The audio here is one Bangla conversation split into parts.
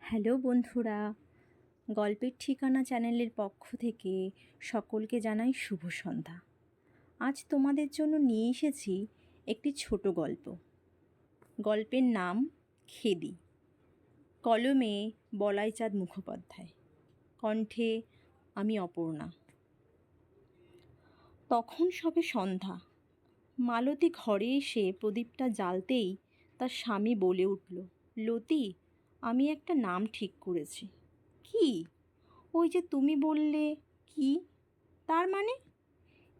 হ্যালো বন্ধুরা, গল্পের ঠিকানা চ্যানেলের পক্ষ থেকে সকলকে জানাই শুভ সন্ধ্যা। আজ তোমাদের জন্য নিয়ে এসেছি একটি ছোট গল্প। গল্পের নাম খেদি। কলমে বলাইচাঁদ মুখোপাধ্যায়, কণ্ঠে আমি অপর্ণা। তখন সবে সন্ধ্যা। মালতী ঘরে এসে প্রদীপটা জ্বালতেই তার স্বামী বলে উঠল, লতি, আমি একটা নাম ঠিক করেছি। কি? ওই যে তুমি বললে কি, তার মানে?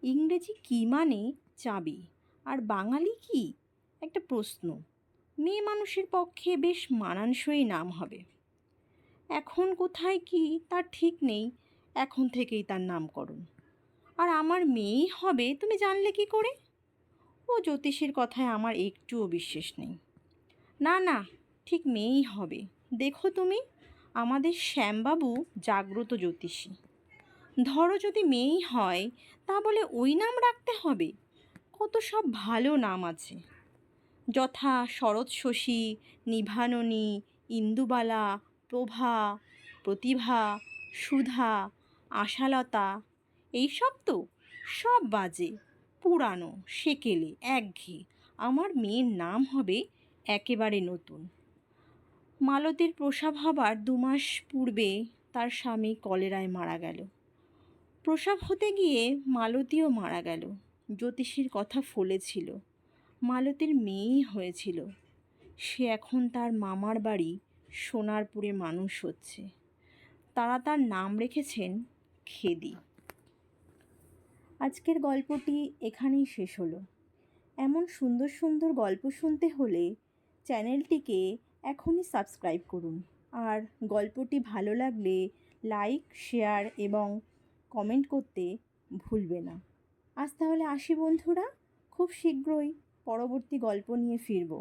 ইংরেজি কি মানে চাবি, আর বাঙালি কি একটা প্রশ্ন। মেয়ে মানুষের পক্ষে বেশ মানানসই নাম হবে। এখন কোথায় কি তার ঠিক নেই, এখন থেকেই তার নামকরণ। আর আমার মেয়েই হবে তুমি জানলে কি করে? ও জ্যোতিষীর কথায় আমার একটুও বিশ্বাস নেই। না না, ঠিক মেয়েই হবে। দেখো তুমি, আমাদের শ্যামবাবু জাগ্রত জ্যোতিষী। ধরো যদি মেয়েই হয়, তা বলে ওই নাম রাখতে হবে? কত সব ভালো নাম আছে, যথা শরৎ শশী, নিভাননী, ইন্দুবালা, প্রভা, প্রতিভা, সুধা, আশালতা। এইসব তো সব বাজে, পুরানো, সেকেলে, একঘেয়ে। আমার মেয়ের নাম হবে একেবারে নতুন। মালতীর প্রসব হবার 2 মাস পূর্বে তার স্বামী কলেরায় মারা গেল। প্রসব হতে গিয়ে মালতীও মারা গেল। জ্যোতিষীর কথা ফলেছিল, মালতীর মেয়েই হয়েছিল। সে এখন তার মামার বাড়ি সোনারপুরে মানুষ হচ্ছে। তারা তার নাম রেখেছেন খেদি। আজকের গল্পটি এখানেই শেষ হলো। এমন সুন্দর সুন্দর গল্প শুনতে হলে চ্যানেলটিকে এখনই সাবস্ক্রাইব করুন। আর গল্পটি ভালো লাগলে লাইক, শেয়ার এবং কমেন্ট করতে ভুলবে না। আজ তাহলে আসি বন্ধুরা, খুব শীঘ্রই পরবর্তী গল্প নিয়ে ফিরব।